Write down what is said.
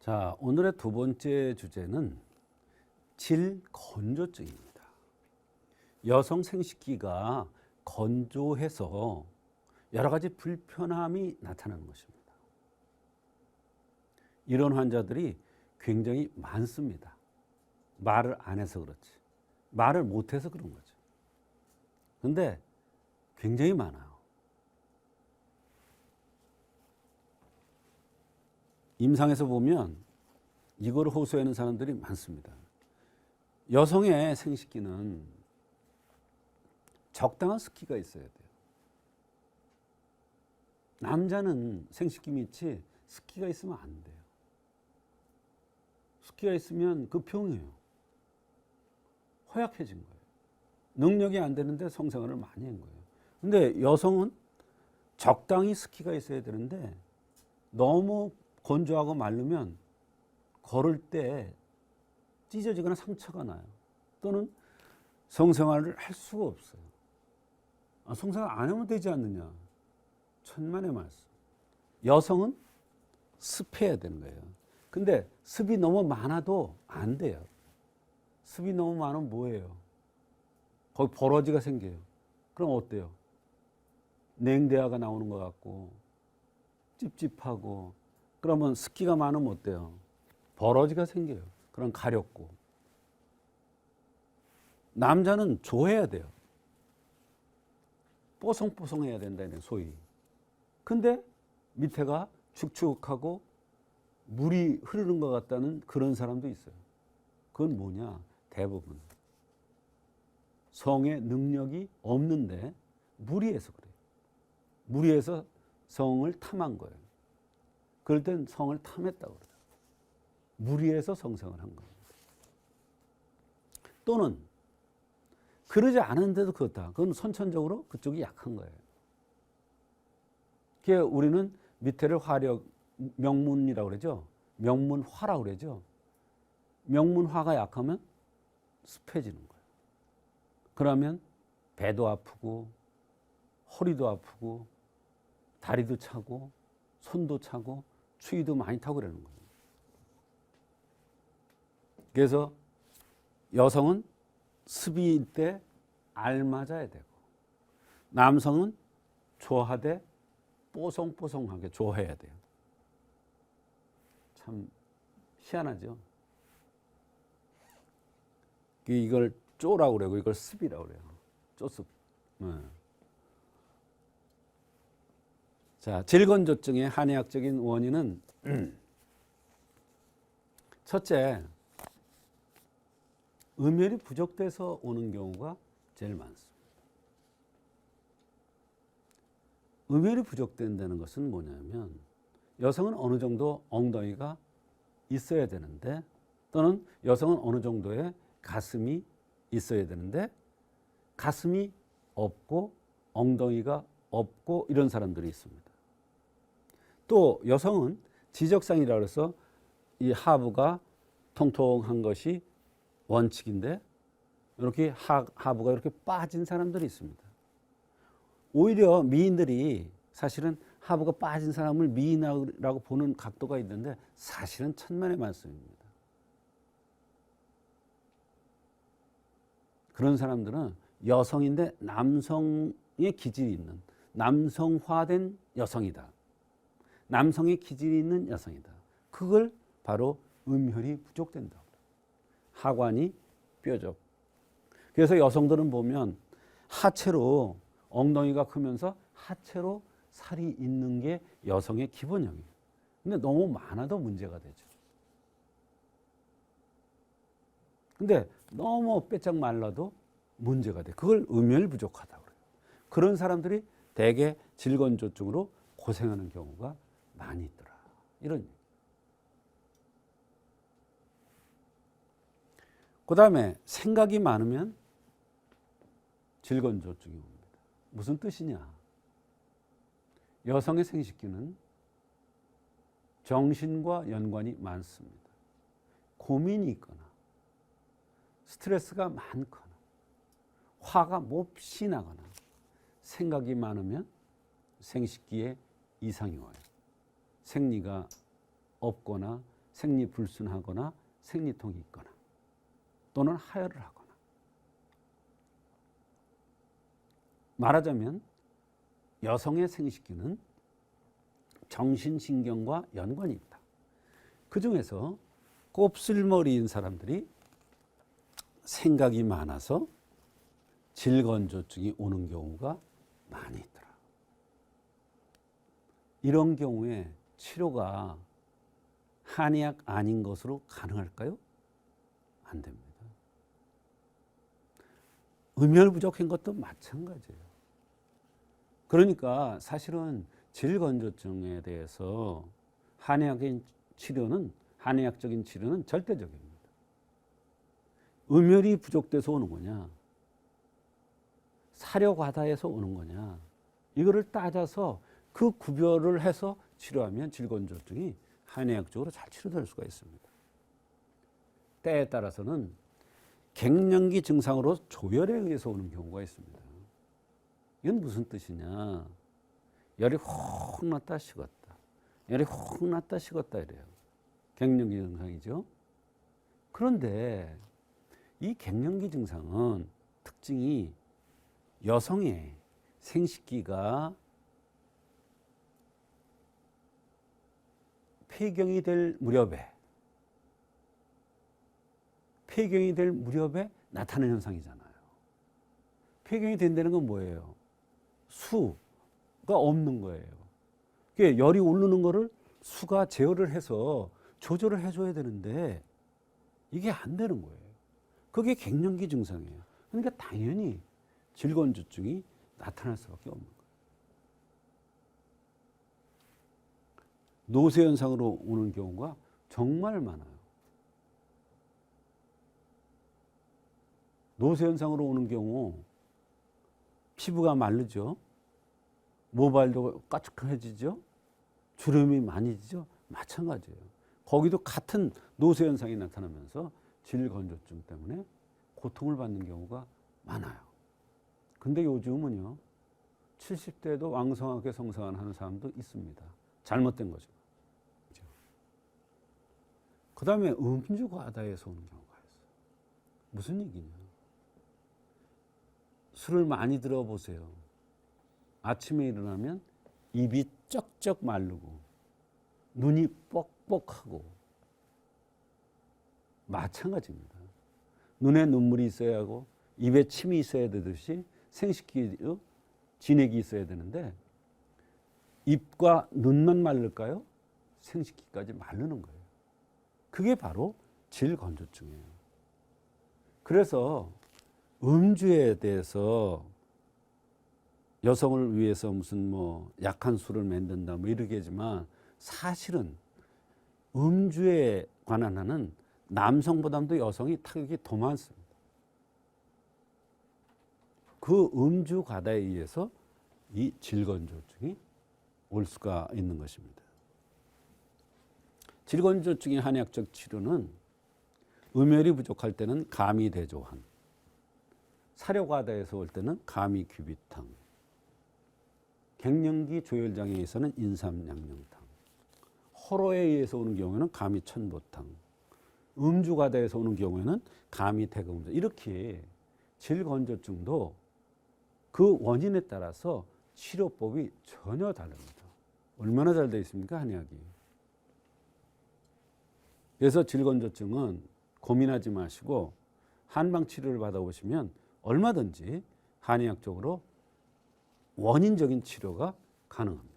자, 오늘의 두 번째 주제는 질건조증입니다. 여성 생식기가 건조해서 여러 가지 불편함이 나타나는 것입니다. 이런 환자들이 굉장히 많습니다. 말을 안 해서 그렇지. 말을 못 해서 그런 거죠. 근데 굉장히 많아요. 임상에서 보면 이걸 호소하는 사람들이 많습니다. 여성의 생식기는 적당한 습기가 있어야 돼요. 남자는 생식기 밑이 습기가 있으면 안 돼요. 습기가 있으면 그 병이에요. 허약해진 거예요. 능력이 안 되는데 성생활을 많이 한 거예요. 근데 여성은 적당히 습기가 있어야 되는데 너무 건조하고 마르면 걸을 때 찢어지거나 상처가 나요. 또는 성생활을 할 수가 없어요. 성생활 안 하면 되지 않느냐. 천만의 말씀. 여성은 습해야 되는 거예요. 근데 습이 너무 많아도 안 돼요. 습이 너무 많으면 뭐예요? 거기 버러지가 생겨요. 그럼 어때요? 냉대화가 나오는 것 같고 찝찝하고, 그러면 습기가 많으면 어때요? 버러지가 생겨요. 그럼 가렵고. 남자는 조해야 돼요. 뽀송뽀송해야 된다, 소위. 근데 밑에가 축축하고 물이 흐르는 것 같다는 그런 사람도 있어요. 그건 뭐냐? 대부분 성의 능력이 없는데 무리해서 그래요. 무리해서 성을 탐한 거예요. 그럴 땐 성을 탐했다고 그래요. 무리해서 성생을 한 거예요. 또는 그러지 않은데도 그렇다. 그건 선천적으로 그쪽이 약한 거예요. 그게 우리는 밑에를 명문이라고 그러죠. 명문화라고 그러죠. 명문화가 약하면 습해지는 거예요. 그러면 배도 아프고 허리도 아프고 다리도 차고 손도 차고 추위도 많이 타고 그러는 거예요. 그래서 여성은 습일 때 알맞아야 되고, 남성은 조하되 뽀송뽀송하게 조해야 돼요. 참 희한하죠. 이걸 쪼라고 그러고 이걸 습이라고 그래요. 쪼습. 자, 질건조증의 한의학적인 원인은 첫째, 음혈이 부족돼서 오는 경우가 제일 많습니다. 음혈이 부족된다는 것은 뭐냐면 여성은 어느 정도 엉덩이가 있어야 되는데, 또는 여성은 어느 정도의 가슴이 있어야 되는데 가슴이 없고 엉덩이가 없고 이런 사람들이 있습니다. 또 여성은 지적상이라고 해서 이 하부가 통통한 것이 원칙인데 이렇게 하부가 이렇게 빠진 사람들이 있습니다. 오히려 미인들이 사실은 하부가 빠진 사람을 미인이라고 보는 각도가 있는데 사실은 천만의 말씀입니다. 그런 사람들은 여성인데 남성의 기질이 있는, 남성화된 여성이다. 남성의 기질이 있는 여성이다. 그걸 바로 음혈이 부족된다. 하관이 뾰족. 그래서 여성들은 보면 하체로 엉덩이가 크면서 하체로 살이 있는 게 여성의 기본형이에요. 근데 너무 많아도 문제가 되죠. 근데 너무 빼짝 말라도 문제가 돼. 그걸 음혈 부족하다고 그래요. 그런 사람들이 대개 질건조증으로 고생하는 경우가 많이 있더라. 이런 얘기. 그 다음에 생각이 많으면 질건조증이 옵니다. 무슨 뜻이냐? 여성의 생식기는 정신과 연관이 많습니다. 고민이 있거나 스트레스가 많거나 화가 몹시 나거나 생각이 많으면 생식기에 이상이 와요. 생리가 없거나 생리불순하거나 생리통이 있거나 또는 하혈을 하거나. 말하자면 여성의 생식기는 정신신경과 연관이 있다. 그중에서 곱슬머리인 사람들이 생각이 많아서 질건조증이 오는 경우가 많이 있더라. 이런 경우에 치료가 한의학 아닌 것으로 가능할까요? 안 됩니다. 음혈부족한 것도 마찬가지예요. 그러니까 사실은 질건조증에 대해서 한의학적인 치료는 절대적입니다. 음혈이 부족돼서 오는 거냐, 사료과다에서 오는 거냐, 이거를 따져서 그 구별을 해서 치료하면 질건조증이 한의학적으로 잘 치료될 수가 있습니다. 때에 따라서는 갱년기 증상으로 조열에 의해서 오는 경우가 있습니다. 이건 무슨 뜻이냐, 열이 확 났다 식었다, 열이 확 났다 식었다 이래요. 갱년기 증상이죠. 그런데 이 갱년기 증상은 특징이 여성의 생식기가 폐경이 될 무렵에 나타나는 현상이잖아요. 폐경이 된다는 건 뭐예요? 수가 없는 거예요. 그게 열이 오르는 거를 수가 제어를 해서 조절을 해줘야 되는데 이게 안 되는 거예요. 그게 갱년기 증상이에요. 그러니까 당연히 질건조증이 나타날 수밖에 없는 거예요. 노쇠 현상으로 오는 경우가 정말 많아요. 노쇠 현상으로 오는 경우 피부가 마르죠. 모발도 까쭉해지죠. 주름이 많이 지죠. 마찬가지예요. 거기도 같은 노쇠 현상이 나타나면서 질건조증 때문에 고통을 받는 경우가 많아요. 근데 요즘은요, 70대에도 왕성하게 성생활 하는 사람도 있습니다. 잘못된 거죠. 그 다음에 음주 과다에서 오는 경우가 있어요. 무슨 얘기냐? 술을 많이 들어보세요. 아침에 일어나면 입이 쩍쩍 마르고 눈이 뻑뻑하고 마찬가지입니다. 눈에 눈물이 있어야 하고 입에 침이 있어야 되듯이 생식기, 진액이 있어야 되는데 입과 눈만 마를까요? 생식기까지 마르는 거예요. 그게 바로 질건조증이에요. 그래서 음주에 대해서 여성을 위해서 무슨 약한 술을 만든다 이렇게 하지만 사실은 음주에 관한 한은 남성보다도 여성이 타격이 더 많습니다. 그 음주 과다에 의해서 이 질건조증이 올 수가 있는 것입니다. 질건조증의 한의학적 치료는 음혈이 부족할 때는 감이대조환, 사료과다에서 올 때는 감이귀비탕, 갱년기 조혈장애에서는 인삼양념탕, 허로에 의해서 오는 경우에는 감이천보탕, 음주과다에서 오는 경우에는 감이대금탕. 이렇게 질건조증도 그 원인에 따라서 치료법이 전혀 다릅니다. 얼마나 잘 되어 있습니까, 한의학이. 그래서 질건조증은 고민하지 마시고 한방 치료를 받아보시면 얼마든지 한의학적으로 원인적인 치료가 가능합니다.